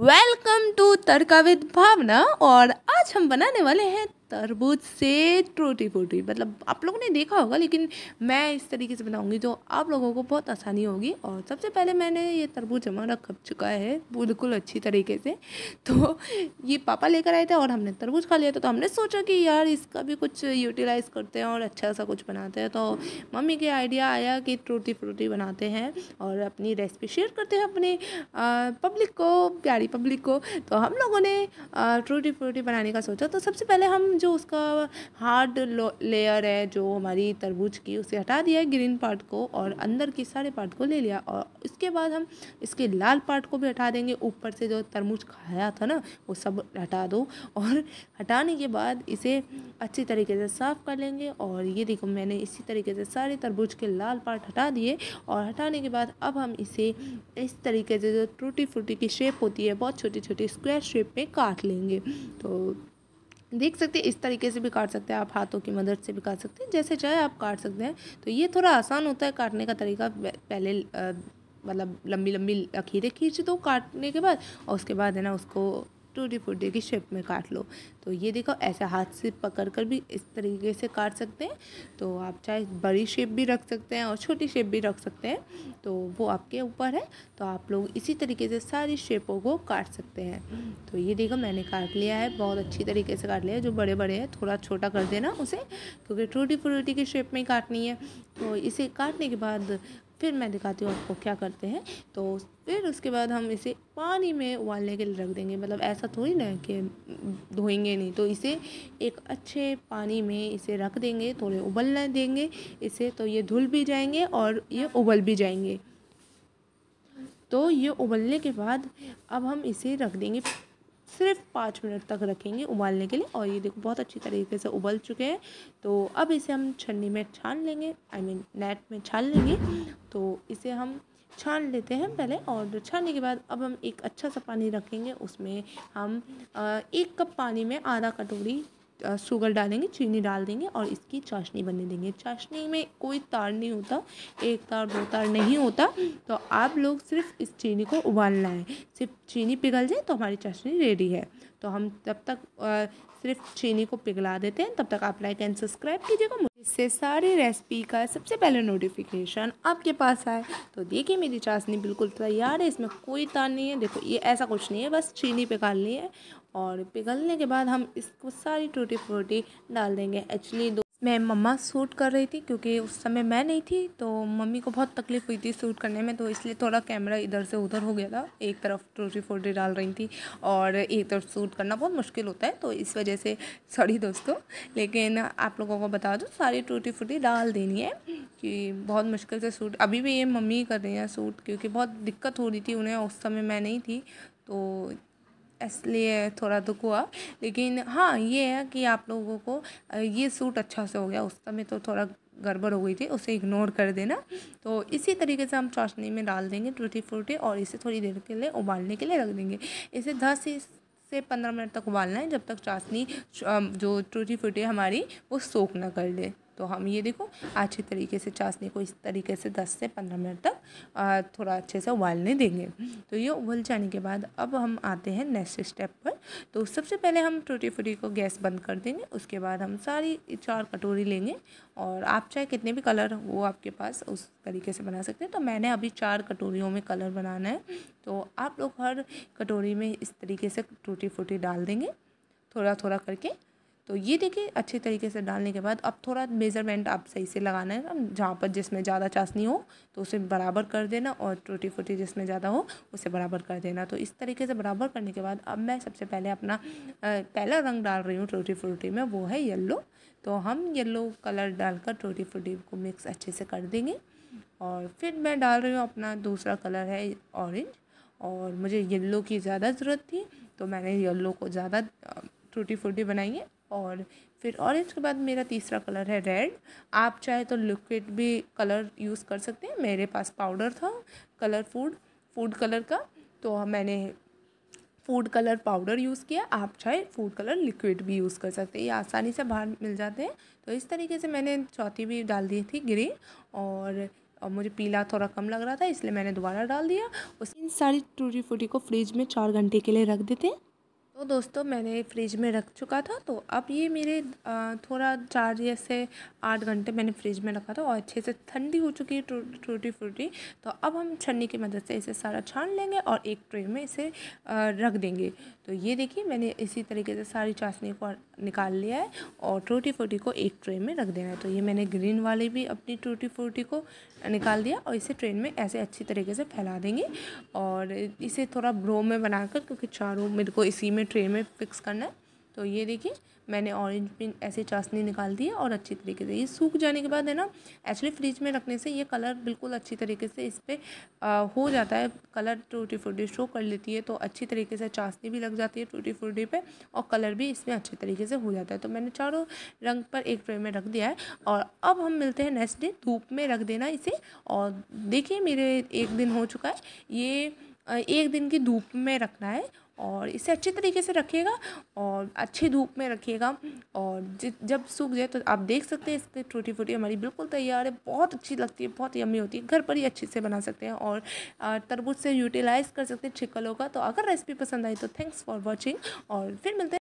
Welcome to tadka with भावना। और आज हम बनाने वाले हैं तरबूज से टूटी फूटी। मतलब आप लोगों ने देखा होगा, लेकिन मैं इस तरीके से बनाऊंगी तो आप लोगों को बहुत आसानी होगी। और सबसे पहले मैंने ये तरबूज हमारा खप चुका है बिल्कुल अच्छी तरीके से। तो ये पापा लेकर आए थे और हमने तरबूज खा लिया था। तो हमने सोचा कि यार इसका भी कुछ यूटिलाइज़ करते हैं और अच्छा सा कुछ बनाते हैं। तो मम्मी के आइडिया आया कि टूटी फ्रूटी बनाते हैं और अपनी रेसिपी शेयर करते हैं अपनी पब्लिक को, प्यारी पब्लिक को। तो हम लोगों ने टूटी फ्रूटी बनाने का सोचा। तो सबसे पहले हम जो उसका हार्ड लेयर है जो हमारी तरबूज की, उसे हटा दिया है, ग्रीन पार्ट को, और अंदर की सारे पार्ट को ले लिया। और इसके बाद हम इसके लाल पार्ट को भी हटा देंगे। ऊपर से जो तरबूज खाया था ना, वो सब हटा दो। और हटाने के बाद इसे अच्छी तरीके से साफ़ कर लेंगे। और ये देखो, मैंने इसी तरीके से सारे तरबूज के लाल पार्ट हटा दिए। और हटाने के बाद अब हम इसे इस तरीके से, जो टूटी फ्रूटी की शेप होती है, बहुत छोटी छोटी स्क्वायर शेप में काट लेंगे। तो देख सकते हैं, इस तरीके से भी काट सकते हैं आप, हाथों की मदद से भी काट सकते हैं, जैसे चाहे आप काट सकते हैं। तो ये थोड़ा आसान होता है काटने का तरीका। पहले मतलब लंबी लंबी लकीरें खींच दो काटने के बाद, और उसके बाद है ना उसको टूटी फूटी की शेप में काट लो। तो ये देखो, ऐसे हाथ से पकड़ कर भी इस तरीके से काट सकते हैं। तो आप चाहे बड़ी शेप भी रख सकते हैं और छोटी शेप भी रख सकते हैं, तो वो आपके ऊपर है। तो आप लोग इसी तरीके से सारी शेपों को काट सकते हैं। तो ये देखो, मैंने काट लिया है, बहुत अच्छी तरीके से काट लिया है। जो बड़े बड़े हैं थोड़ा छोटा कर देना उसे, क्योंकि टूटी फ्रूटी की शेप में ही काटनी है। तो इसे काटने के बाद फिर मैं दिखाती हूँ आपको क्या करते हैं। तो फिर उसके बाद हम इसे पानी में उबालने के लिए रख देंगे। मतलब ऐसा थोड़ी ना कि धोएंगे नहीं, तो इसे एक अच्छे पानी में इसे रख देंगे, थोड़े उबलने देंगे इसे। तो ये धुल भी जाएंगे और ये उबल भी जाएंगे। तो ये उबलने के बाद अब हम इसे रख देंगे, सिर्फ 5 मिनट तक रखेंगे उबालने के लिए। और ये देखो, बहुत अच्छी तरीके से उबल चुके हैं। तो अब इसे हम छन्नी में छान लेंगे, नेट में छान लेंगे। तो इसे हम छान लेते हैं पहले। और छानने के बाद अब हम एक अच्छा सा पानी रखेंगे, उसमें हम 1 कप पानी में आधा कटोरी शुगर डालेंगे, चीनी डाल देंगे और इसकी चाशनी बनने देंगे। चाशनी में कोई तार नहीं होता, 1 तार 2 तार नहीं होता। तो आप लोग सिर्फ इस चीनी को उबालना है, सिर्फ चीनी पिघल जाए तो हमारी चाशनी रेडी है। तो हम तब तक सिर्फ चीनी को पिघला देते हैं। तब तक आप लाइक एंड सब्सक्राइब कीजिएगा, इससे सारी रेसिपी का सबसे पहले नोटिफिकेशन आपके पास आए। तो देखिए, मेरी चाशनी बिल्कुल तैयार है, इसमें कोई तार नहीं है। देखो, ये ऐसा कुछ नहीं है, बस चीनी पिघालनी है। और पिघलने के बाद हम इसको सारी टूटी फ्रूटी डाल देंगे। एक्चुअली मैं मम्मा शूट कर रही थी, क्योंकि उस समय मैं नहीं थी, तो मम्मी को बहुत तकलीफ़ हुई थी शूट करने में। तो इसलिए थोड़ा कैमरा इधर से उधर हो गया था, एक तरफ टूटी फ्रूटी डाल रही थी और एक तरफ शूट करना बहुत मुश्किल होता है। तो इस वजह से सॉरी दोस्तों। लेकिन आप लोगों को बता दो, सारी टूटी फ्रूटी डाल देनी है, कि बहुत मुश्किल से शूट अभी भी ये मम्मी कर रही हैं शूट, क्योंकि बहुत दिक्कत हो रही थी उन्हें, उस समय मैं नहीं थी, तो इसलिए थोड़ा दुख हुआ। लेकिन हाँ, ये है कि आप लोगों को ये सूट अच्छा से हो गया। उस समय तो थोड़ा गड़बड़ हो गई थी, उसे इग्नोर कर देना। तो इसी तरीके से हम चाशनी में डाल देंगे टूटी फ्रूटी और इसे थोड़ी देर के लिए उबालने के लिए रख देंगे। इसे 10 से 15 मिनट तक उबालना है, जब तक चाशनी जो टूटी फ्रूटी हमारी वो सोख ना कर ले। तो हम ये देखो, अच्छी तरीके से चाशनी को इस तरीके से 10 से 15 मिनट तक थोड़ा अच्छे से उबालने देंगे। तो ये उबल जाने के बाद अब हम आते हैं नेक्स्ट स्टेप पर। तो सबसे पहले हम टूटी फ्रूटी को गैस बंद कर देंगे। उसके बाद हम सारी 4 कटोरी लेंगे, और आप चाहे कितने भी कलर वो आपके पास उस तरीके से बना सकते हैं। तो मैंने अभी 4 कटोरियों में कलर बनाना है। तो आप लोग हर कटोरी में इस तरीके से टूटी फ्रूटी डाल देंगे, थोड़ा थोड़ा करके। तो ये देखिए, अच्छे तरीके से डालने के बाद अब थोड़ा मेज़रमेंट आप सही से लगाना है। जहाँ पर जिसमें ज़्यादा चाशनी हो तो उसे बराबर कर देना, और टूटी फ्रूटी जिसमें ज़्यादा हो उसे बराबर कर देना। तो इस तरीके से बराबर करने के बाद अब मैं सबसे पहले अपना पहला रंग डाल रही हूँ टूटी फ्रूटी में, वो है येलो। तो हम येलो कलर डालकर टूटी फ्रूटी को मिक्स अच्छे से कर देंगे। और फिर मैं डाल रही हूँ अपना दूसरा कलर है ऑरेंज, और मुझे येलो की ज़्यादा ज़रूरत थी, तो मैंने येलो को ज़्यादा टूटी फ्रूटी बनाई है। और फिर ऑरेंज के बाद मेरा तीसरा कलर है रेड। आप चाहे तो लिक्विड भी कलर यूज़ कर सकते हैं, मेरे पास पाउडर था कलर फूड कलर का, तो मैंने फूड कलर पाउडर यूज़ किया। आप चाहे फूड कलर लिक्विड भी यूज़ कर सकते हैं, ये आसानी से बाहर मिल जाते हैं। तो इस तरीके से मैंने चौथी भी डाल दी थी ग्रीन। और और मुझे पीला थोड़ा कम लग रहा था, इसलिए मैंने दोबारा डाल दिया। इन सारी टूटी फ्रूटी को फ्रिज में 4 घंटे के लिए रख देते हैं। तो दोस्तों मैंने फ्रिज में रख चुका था, तो अब ये मेरे थोड़ा 4 या से 8 घंटे मैंने फ्रिज में रखा था और अच्छे से ठंडी हो चुकी है टूटी फ्रूटी। तो अब हम छन्नी की मदद से इसे सारा छान लेंगे और एक ट्रे में इसे रख देंगे। तो ये देखिए मैंने इसी तरीके से सारी चाशनी को निकाल लिया है और टूटी फ्रूटी को एक ट्रे में रख देना है। तो ये मैंने ग्रीन वाले भी अपनी टूटी फ्रूटी को निकाल दिया और इसे ट्रे में ऐसे अच्छी तरीके से फैला देंगे और इसे थोड़ा ब्रो में बनाकर, क्योंकि चारों मेरे को इसी में ट्रे में फिक्स करना है। तो ये देखिए मैंने ऑरेंज पिन ऐसे चाशनी निकाल दी है और अच्छी तरीके से ये सूख जाने के बाद है ना, एक्चुअली फ्रिज में रखने से ये कलर बिल्कुल अच्छी तरीके से इस पर हो जाता है, कलर टूटी फ्रूटी शो कर लेती है। तो अच्छी तरीके से चाशनी भी लग जाती है टूटी फ्रूटी पे और कलर भी इसमें अच्छे तरीके से हो जाता है। तो मैंने चारों रंग पर एक ट्रे में रख दिया है और अब हम मिलते हैं नेक्स्ट डे। धूप में रख देना इसे। और देखिए मेरे 1 दिन हो चुका है, ये 1 दिन की धूप में रखना है और इसे अच्छे तरीके से रखिएगा और अच्छी धूप में रखिएगा। और जब सूख जाए तो आप देख सकते हैं इसकी टूटी फ्रूटी हमारी बिल्कुल तैयार है। बहुत अच्छी लगती है, बहुत यम्मी होती है, घर पर ही अच्छे से बना सकते हैं और तरबूज से यूटिलाइज़ कर सकते हैं छिकलों का। तो अगर रेसिपी पसंद आई तो थैंक्स फॉर वॉचिंग और फिर मिलते हैं।